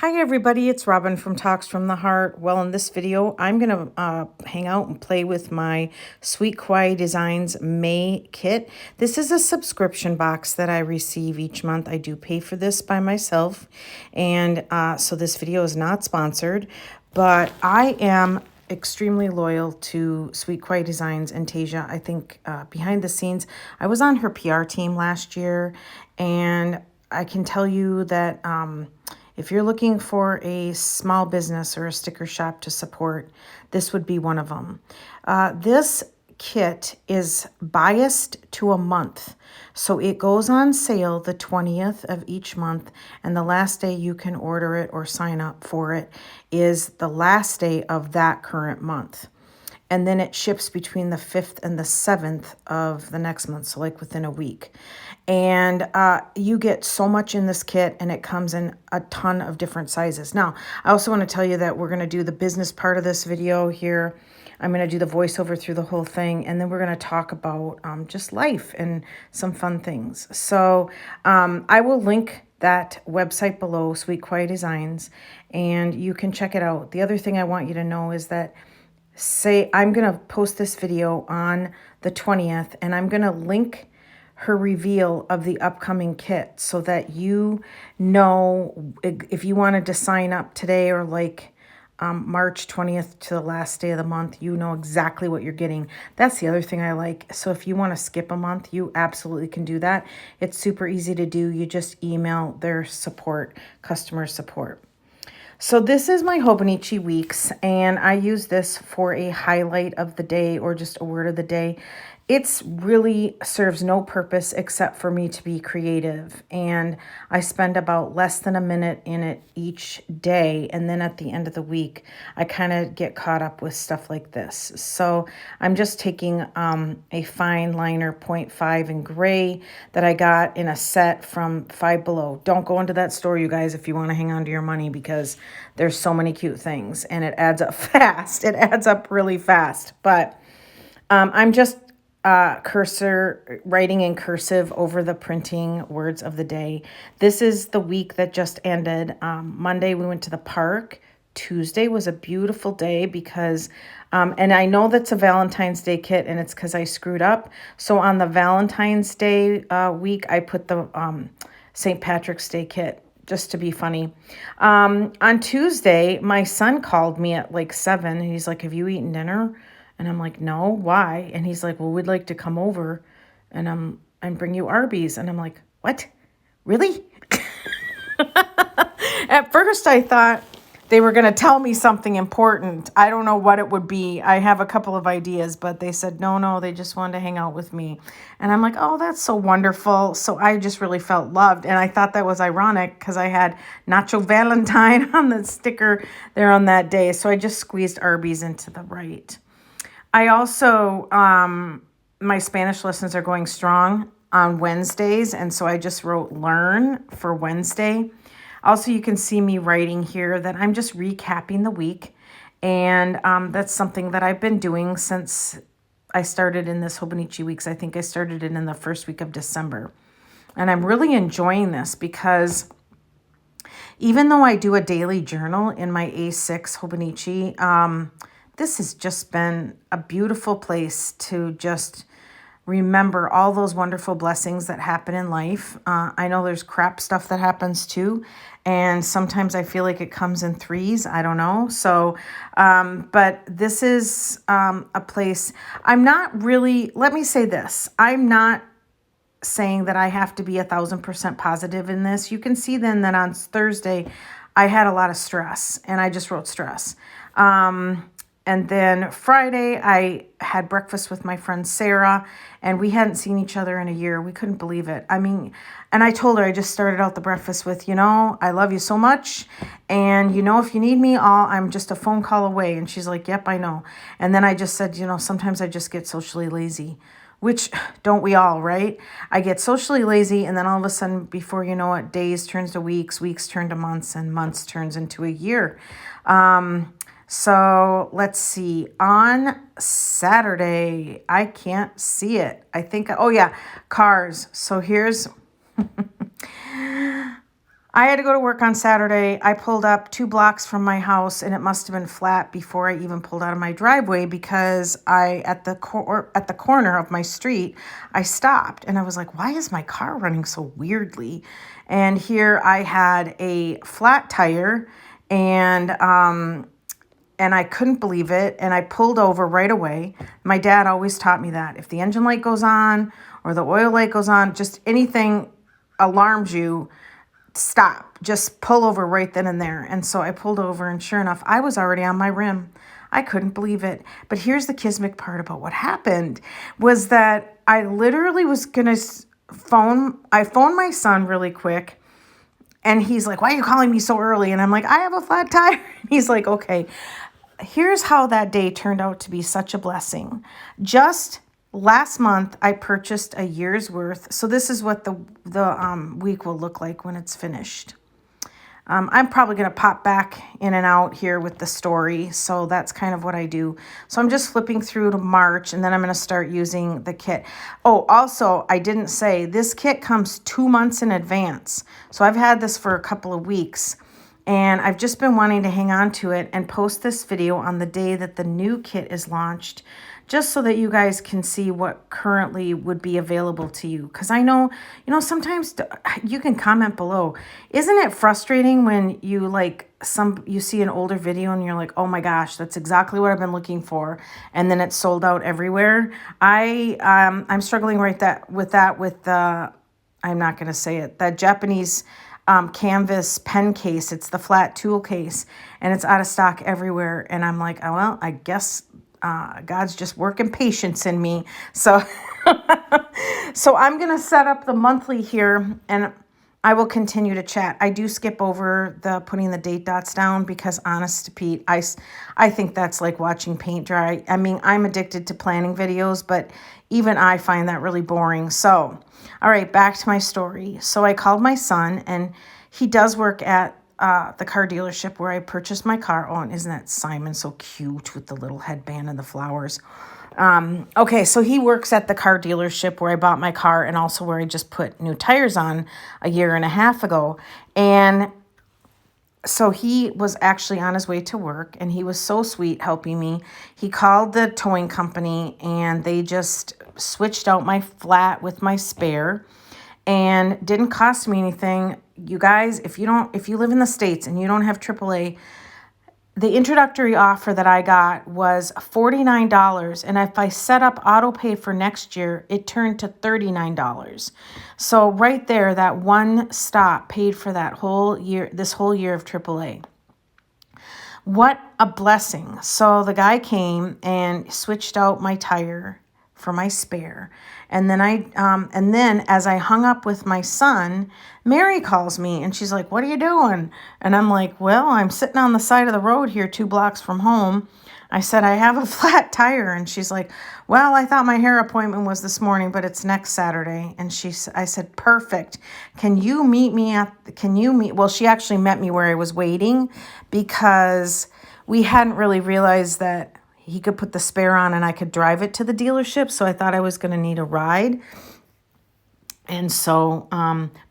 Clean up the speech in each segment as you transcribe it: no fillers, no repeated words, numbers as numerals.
Hi everybody, it's Robin from Talks from the Heart. Well, in this video, I'm going to hang out and play with my Sweet Kawaii Designs May kit. This is a subscription box that I receive each month. I do pay for this by myself, and so this video is not sponsored, but I am extremely loyal to Sweet Kawaii Designs and Tasia. I think behind the scenes, I was on her PR team last year, and I can tell you that if you're looking for a small business or a sticker shop to support, this would be one of them. This kit is biased to a month. So it goes on sale the 20th of each month, and the last day you can order it or sign up for it is the last day of that current month. And then it ships between the 5th and the 7th of the next month, so like within a week. And you get so much in this kit, and it comes in a ton of different sizes. Now, I also want to tell you that we're going to do the business part of this video here. I'm going to do the voiceover through the whole thing, and then we're going to talk about just life and some fun things. So I will link that website below, Sweet Kawaii Designs, and you can check it out. The other thing I want you to know is that I'm going to post this video on the 20th, and I'm going to link her reveal of the upcoming kit so that you know if you wanted to sign up today or like March 20th to the last day of the month, you know exactly what you're getting. That's the other thing I like. So if you want to skip a month, you absolutely can do that. It's super easy to do. You just email their support, customer support. So this is my Hobonichi weeks, and I use this for a highlight of the day or just a word of the day. It's really serves no purpose except for me to be creative, and I spend about less than a minute in it each day, and then at the end of the week I kind of get caught up with stuff like this. So I'm just taking a fine liner 0.5 in gray that I got in a set from Five Below. Don't go into that store, you guys, if you want to hang on to your money, because there's so many cute things and it adds up fast. It adds up really fast. But I'm just writing in cursive over the printing words of the day. This is the week that just ended. Monday we went to the park. Tuesday was a beautiful day because, and I know that's a Valentine's Day kit, and it's because I screwed up. So on the Valentine's Day week, I put the St. Patrick's Day kit just to be funny. On Tuesday, my son called me at like 7, and he's like, "Have you eaten dinner?" And I'm like, "No, why?" And he's like, "Well, we'd like to come over and bring you Arby's." And I'm like, "What? Really?" At first I thought they were going to tell me something important. I don't know what it would be. I have a couple of ideas, but they said, no, they just wanted to hang out with me. And I'm like, oh, that's so wonderful. So I just really felt loved. And I thought that was ironic because I had Nacho Valentine on the sticker there on that day. So I just squeezed Arby's into the right. I also, my Spanish lessons are going strong on Wednesdays, and so I just wrote learn for Wednesday. Also, you can see me writing here that I'm just recapping the week, and that's something that I've been doing since I started in this Hobonichi weeks. I think I started it in the first week of December, and I'm really enjoying this because even though I do a daily journal in my A6 Hobonichi, this has just been a beautiful place to just remember all those wonderful blessings that happen in life. I know there's crap stuff that happens too, and sometimes I feel like it comes in threes. I don't know. So, but this is a place I'm not really, let me say this, I'm not saying that I have to be 1,000% positive in this. You can see then that on Thursday, I had a lot of stress, and I just wrote stress. And then Friday, I had breakfast with my friend Sarah, and we hadn't seen each other in a year. We couldn't believe it. I mean, and I told her, I just started out the breakfast with, I love you so much. And, if you need me, I'm just a phone call away. And she's like, yep, I know. And then I just said, sometimes I just get socially lazy, which don't we all, right? I get socially lazy, and then all of a sudden, before you know it, days turns to weeks, weeks turn to months, and months turns into a year. So let's see, on Saturday, I can't see it. I think, oh yeah, cars. So here's, I had to go to work on Saturday. I pulled up 2 blocks from my house, and it must have been flat before I even pulled out of my driveway, because at the corner of my street, I stopped and I was like, why is my car running so weirdly? And here I had a flat tire, and I couldn't believe it, and I pulled over right away. My dad always taught me that if the engine light goes on or the oil light goes on, just anything alarms you, stop, just pull over right then and there. And so I pulled over, and sure enough, I was already on my rim. I couldn't believe it. But here's the kismic part about what happened, was that I literally was going to phoned my son really quick, and he's like, why are you calling me so early? And I'm like, I have a flat tire. He's like, okay. Here's how that day turned out to be such a blessing. Just last month, I purchased a year's worth. So this is what the week will look like when it's finished. I'm probably going to pop back in and out here with the story. So that's kind of what I do. So I'm just flipping through to March, and then I'm going to start using the kit. Oh, also, I didn't say this kit comes 2 months in advance. So I've had this for a couple of weeks, and I've just been wanting to hang on to it and post this video on the day that the new kit is launched, just so that you guys can see what currently would be available to you. Because I know, sometimes you can comment below. Isn't it frustrating when you you see an older video and you're like, oh my gosh, that's exactly what I've been looking for, and then it's sold out everywhere? I'm struggling with the, I'm not going to say it, that Japanese canvas pen case. It's the flat tool case, and it's out of stock everywhere. And I'm like, oh, well, I guess God's just working patience in me. So, so I'm going to set up the monthly here, and I will continue to chat. I do skip over the putting the date dots down, because honest to Pete, I think that's like watching paint dry. I mean, I'm addicted to planning videos, but even I find that really boring. So, all right, back to my story. So I called my son, and he does work at the car dealership where I purchased my car. Oh, and isn't that Simon so cute with the little headband and the flowers? Okay, so he works at the car dealership where I bought my car, and also where I just put new tires on a year and a half ago. And so he was actually on his way to work, and he was so sweet helping me. He called the towing company, and they just switched out my flat with my spare, and didn't cost me anything. You guys, if you live in the States and you don't have AAA, the introductory offer that I got was $49. And if I set up auto pay for next year, it turned to $39. So right there, that one stop paid for that whole year, this whole year of AAA. What a blessing. So the guy came and switched out my tire for my spare. And then as I hung up with my son, Mary calls me, and she's like, what are you doing? And I'm like, well, I'm sitting on the side of the road here 2 blocks from home. I said, I have a flat tire. And she's like, well, I thought my hair appointment was this morning, but it's next Saturday. And I said, perfect. Well, she actually met me where I was waiting, because we hadn't really realized that he could put the spare on and I could drive it to the dealership. So I thought I was going to need a ride. And so,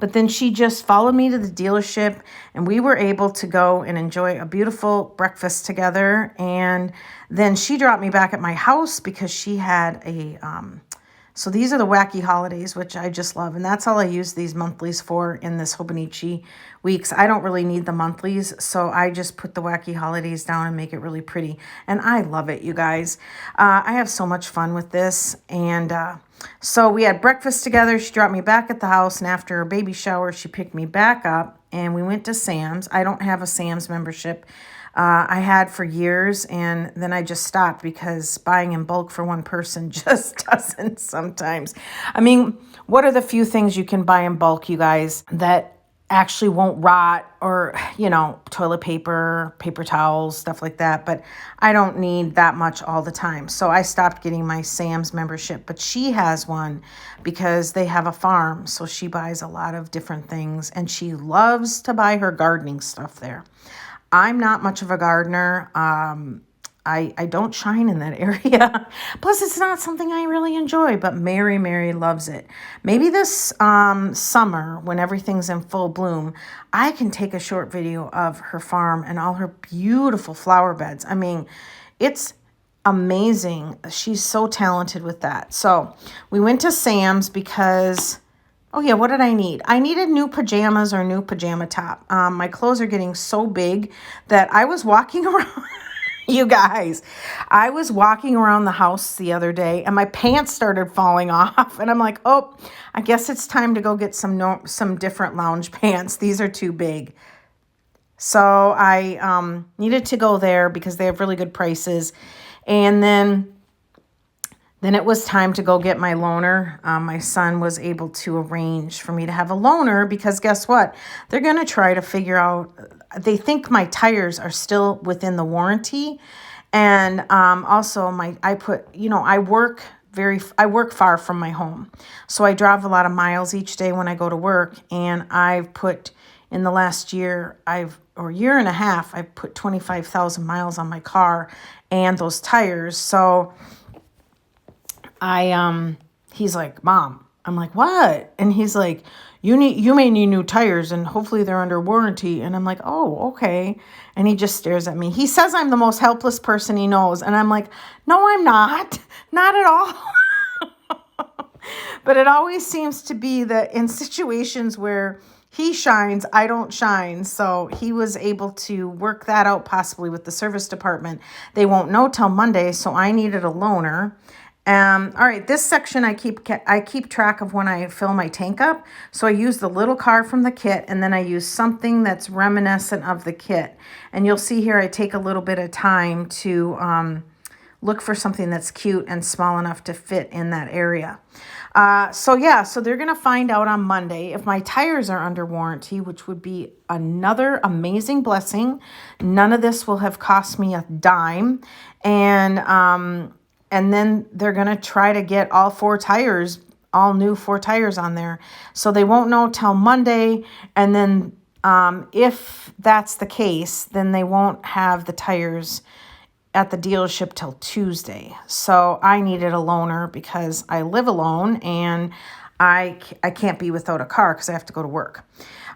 but then she just followed me to the dealership, and we were able to go and enjoy a beautiful breakfast together. And then she dropped me back at my house, because she had so these are the wacky holidays, which I just love. And that's all I use these monthlies for in this Hobonichi weeks. I don't really need the monthlies, so I just put the wacky holidays down and make it really pretty. And I love it, you guys. I have so much fun with this. And so we had breakfast together. She dropped me back at the house, and after her baby shower, she picked me back up, and we went to Sam's. I don't have a Sam's membership. I had for years, and then I just stopped, because buying in bulk for one person just doesn't sometimes. I mean, what are the few things you can buy in bulk, you guys, that actually won't rot, or, toilet paper, paper towels, stuff like that. But I don't need that much all the time. So I stopped getting my Sam's membership, but she has one, because they have a farm. So she buys a lot of different things, and she loves to buy her gardening stuff there. I'm not much of a gardener. I don't shine in that area. Plus, it's not something I really enjoy, but Mary loves it. Maybe this summer, when everything's in full bloom, I can take a short video of her farm and all her beautiful flower beds. I mean, it's amazing. She's so talented with that. So we went to Sam's because, oh yeah, what did I need? I needed new pajamas or new pajama top. My clothes are getting so big that I was walking around. You guys, I was walking around the house the other day and my pants started falling off. And I'm like, oh, I guess it's time to go get some different lounge pants. These are too big. So I needed to go there because they have really good prices. And then it was time to go get my loaner. My son was able to arrange for me to have a loaner because guess what? They're going to try to figure out, they think my tires are still within the warranty. And also I work far from my home. So I drive a lot of miles each day when I go to work. And I've put in the last year, year and a half, I've put 25,000 miles on my car and those tires. So he's like, Mom, I'm like, what? And he's like, you may need new tires and hopefully they're under warranty. And I'm like, oh, okay. And he just stares at me. He says I'm the most helpless person he knows. And I'm like, no, I'm not. Not at all. But it always seems to be that in situations where he shines, I don't shine. So he was able to work that out possibly with the service department. They won't know till Monday. So I needed a loaner. All right, this section I keep track of when I fill my tank up. So I use the little car from the kit, and then I use something that's reminiscent of the kit. And you'll see here I take a little bit of time to look for something that's cute and small enough to fit in that area. So they're going to find out on Monday if my tires are under warranty, which would be another amazing blessing. None of this will have cost me a dime. And then they're going to try to get all new 4 tires on there. So they won't know till Monday. And then if that's the case, then they won't have the tires at the dealership till Tuesday. So I needed a loaner because I live alone and I can't be without a car because I have to go to work.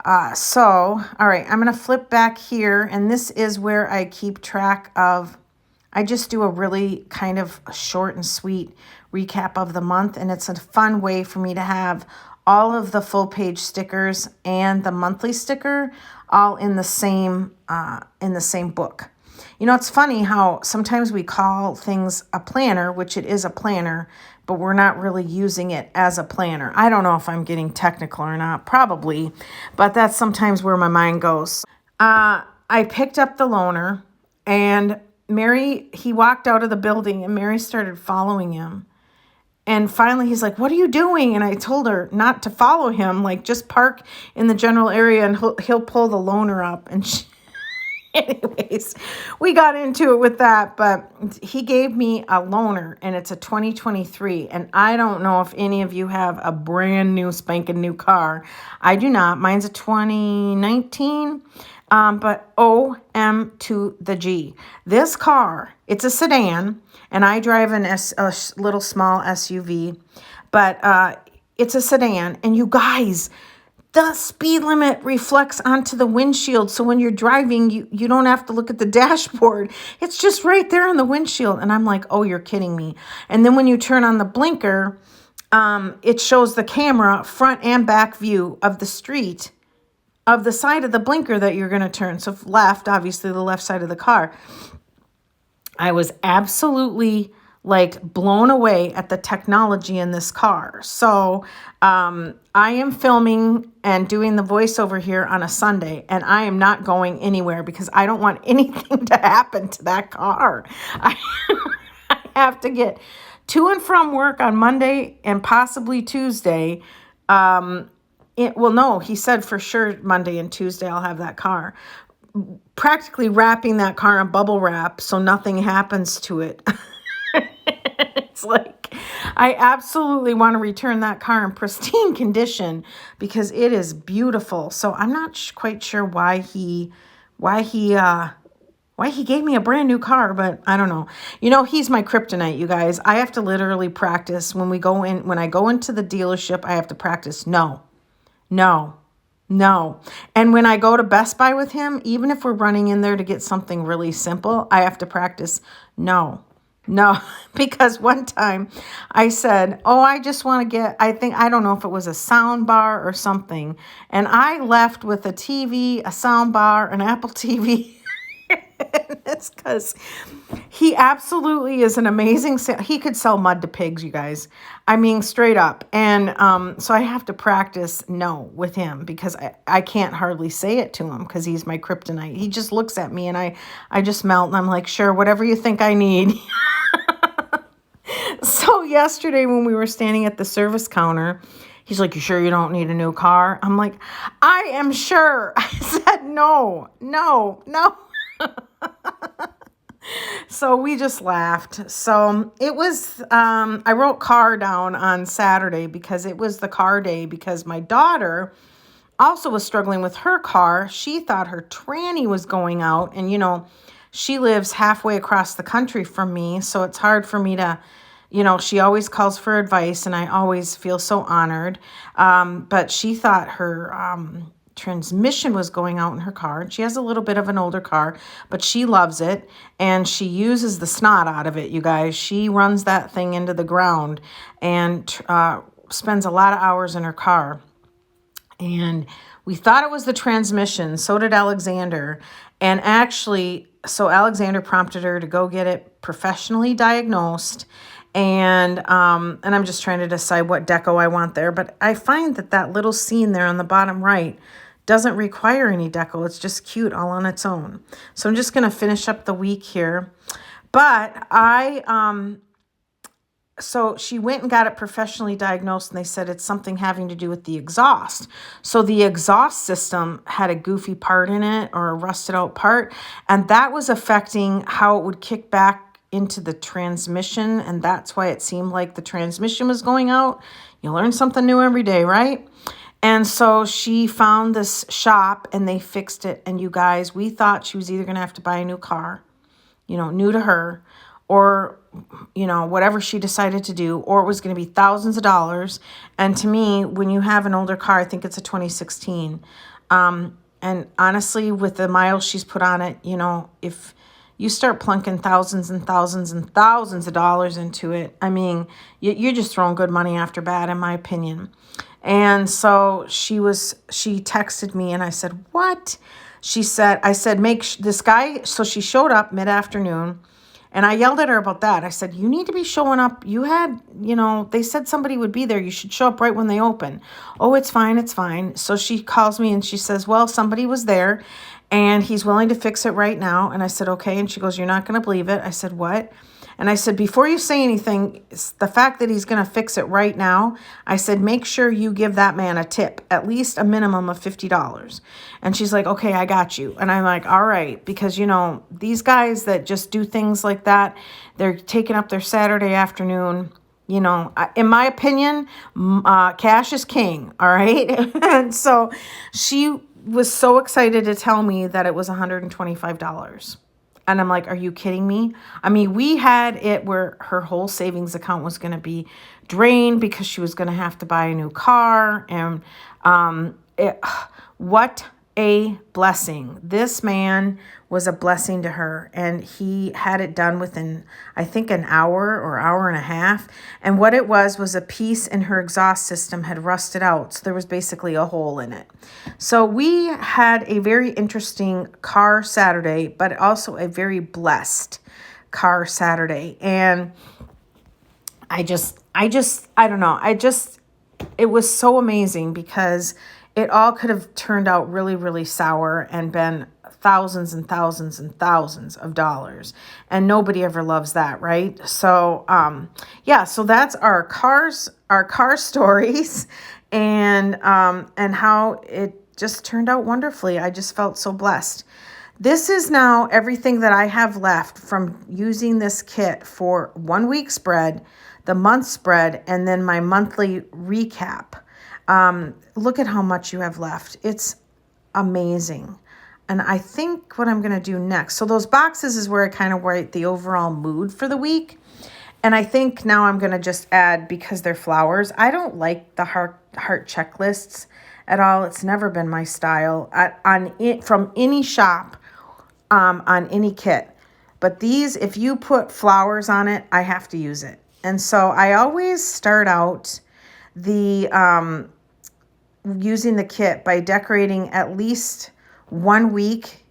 All right, I'm going to flip back here. And this is where I keep track of, I just do a really kind of short and sweet recap of the month. And it's a fun way for me to have all of the full page stickers and the monthly sticker all in the same book. You know, it's funny how sometimes we call things a planner, which it is a planner, but we're not really using it as a planner. I don't know if I'm getting technical or not, probably, but that's sometimes where my mind goes. I picked up the loaner and he walked out of the building and Mary started following him. And finally he's like, what are you doing? And I told her not to follow him, like just park in the general area and he'll pull the loaner up. And anyways, we got into it with that, but he gave me a loaner and it's a 2023. And I don't know if any of you have a brand new spanking new car. I do not. Mine's a 2019. But OM to the G. This car, it's a sedan, and I drive a little small SUV, but it's a sedan. And you guys, the speed limit reflects onto the windshield. So when you're driving, you don't have to look at the dashboard. It's just right there on the windshield. And I'm like, oh, you're kidding me. And then when you turn on the blinker, it shows the camera front and back view of the street, of the side of the blinker that you're going to turn. So left, obviously the left side of the car. I was absolutely like blown away at the technology in this car. So I am filming and doing the voiceover here on a Sunday, and I am not going anywhere because I don't want anything to happen to that car. I have to get to and from work on Monday and possibly Tuesday. He said for sure Monday and Tuesday I'll have that car. Practically wrapping that car in bubble wrap so nothing happens to it. It's like, I absolutely want to return that car in pristine condition because it is beautiful. So I'm not quite sure why he Why he gave me a brand new car, but I don't know. You know, he's my kryptonite, you guys. I have to literally practice when I go into the dealership, I have to practice. No, no, no. And when I go to Best Buy with him, even if we're running in there to get something really simple, I have to practice. No, no, because one time I said, oh, I just want to get, I don't know if it was a sound bar or something. And I left with a TV, a sound bar, an Apple TV. It's because he absolutely is an amazing he could sell mud to pigs, you guys. I mean, straight up. And so I have to practice no with him because I can't hardly say it to him because he's my kryptonite. He just looks at me and I just melt and I'm like, sure, whatever you think I need. So yesterday when we were standing at the service counter, he's like, you sure you don't need a new car? I'm like, I am sure. I said, no. So we just laughed. So it was, I wrote car down on Saturday because it was the car day because my daughter also was struggling with her car. She thought her tranny was going out and, you know, she lives halfway across the country from me. So it's hard for me to, you know, she always calls for advice and I always feel so honored. But she thought her, transmission was going out in her car. And she has a little bit of an older car, but she loves it. And she uses the snot out of it, you guys. She runs that thing into the ground and spends a lot of hours in her car. And we thought it was the transmission. So did Alexander. And actually, so Alexander prompted her to go get it professionally diagnosed. And I'm just trying to decide what deco I want there. But I find that little scene there on the bottom right doesn't require any deco. It's just cute all on its own. So I'm just going to finish up the week here. But so she went and got it professionally diagnosed and they said it's something having to do with the exhaust. So the exhaust system had a goofy part in it or a rusted out part. And that was affecting how it would kick back into the transmission. And that's why it seemed like the transmission was going out. You learn something new every day, right? And so she found this shop and they fixed it. And you guys, we thought she was either going to have to buy a new car, you know, new to her, or, you know, whatever she decided to do, or it was going to be thousands of dollars. And to me, when you have an older car, I think it's a 2016. And honestly, with the miles she's put on it, you know, if you start plunking thousands and thousands and thousands of dollars into it, I mean, you're just throwing good money after bad, in my opinion. And so she texted me and I said, what? I said, this guy. So she showed up mid-afternoon and I yelled at her about that. I said, you need to be showing up. You had, you know, they said somebody would be there. You should show up right when they open. Oh, it's fine. It's fine. So she calls me and she says, well, somebody was there and he's willing to fix it right now. And I said, okay. And she goes, you're not going to believe it. I said, what? And I said, before you say anything, the fact that he's going to fix it right now, I said, make sure you give that man a tip, at least a minimum of $50. And she's like, okay, I got you. And I'm like, all right, because, you know, these guys that just do things like that, they're taking up their Saturday afternoon. You know, in my opinion, cash is king, all right? And so she was so excited to tell me that it was $125. And I'm like, are you kidding me? I mean, we had it where her whole savings account was going to be drained because she was going to have to buy a new car. And what a blessing. This man was a blessing to her. And he had it done within, I think, an hour or hour and a half. And what it was a piece in her exhaust system had rusted out. So there was basically a hole in it. So we had a very interesting car Saturday, but also a very blessed car Saturday. And I don't know. It was so amazing because it all could have turned out really, really sour and been thousands and thousands and thousands of dollars. And nobody ever loves that, right? So, so that's our car stories and how it just turned out wonderfully. I just felt so blessed. This is now everything that I have left from using this kit for 1 week spread, the month spread, and then my monthly recap. Look at how much you have left. It's amazing. And I think what I'm going to do next, so those boxes is where I kind of write the overall mood for the week. And I think now I'm going to just add, because they're flowers, I don't like the heart checklists at all. It's never been my style from any shop, on any kit. But these, if you put flowers on it, I have to use it. And so I always start out the using the kit by decorating at least 1 week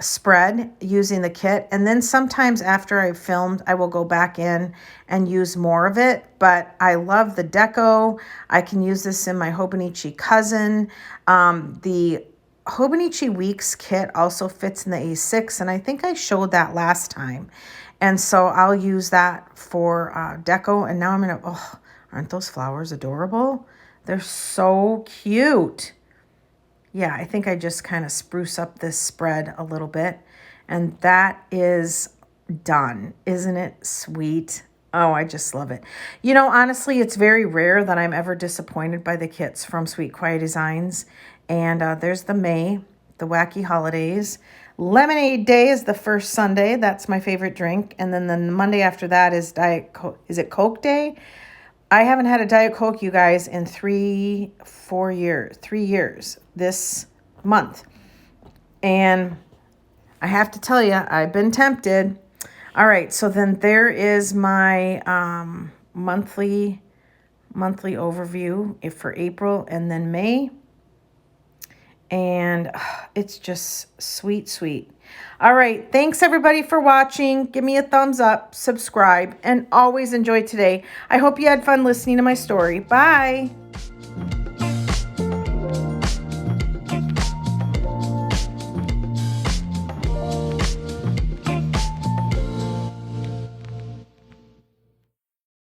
spread using the kit, and then sometimes after I've filmed I will go back in and use more of it. But I love the deco. I can use this in my Hobonichi cousin. The Hobonichi Weeks kit also fits in the A6, and I think I showed that last time, and so I'll use that for deco. And now I'm gonna, oh, aren't those flowers adorable? They're so cute. Yeah, I think I just kind of spruce up this spread a little bit. And that is done. Isn't it sweet? Oh, I just love it. You know, honestly, it's very rare that I'm ever disappointed by the kits from Sweet Kawaii Designs. And there's the May, the Wacky Holidays. Lemonade Day is the first Sunday. That's my favorite drink. And then the Monday after that is is it Coke Day? I haven't had a Diet Coke, you guys, in 3 years this month. And I have to tell you, I've been tempted. All right, so then there is my monthly overview for April and then May. And it's just sweet, sweet. All right, thanks everybody for watching. Give me a thumbs up, subscribe, and always enjoy today. I hope you had fun listening to my story. Bye.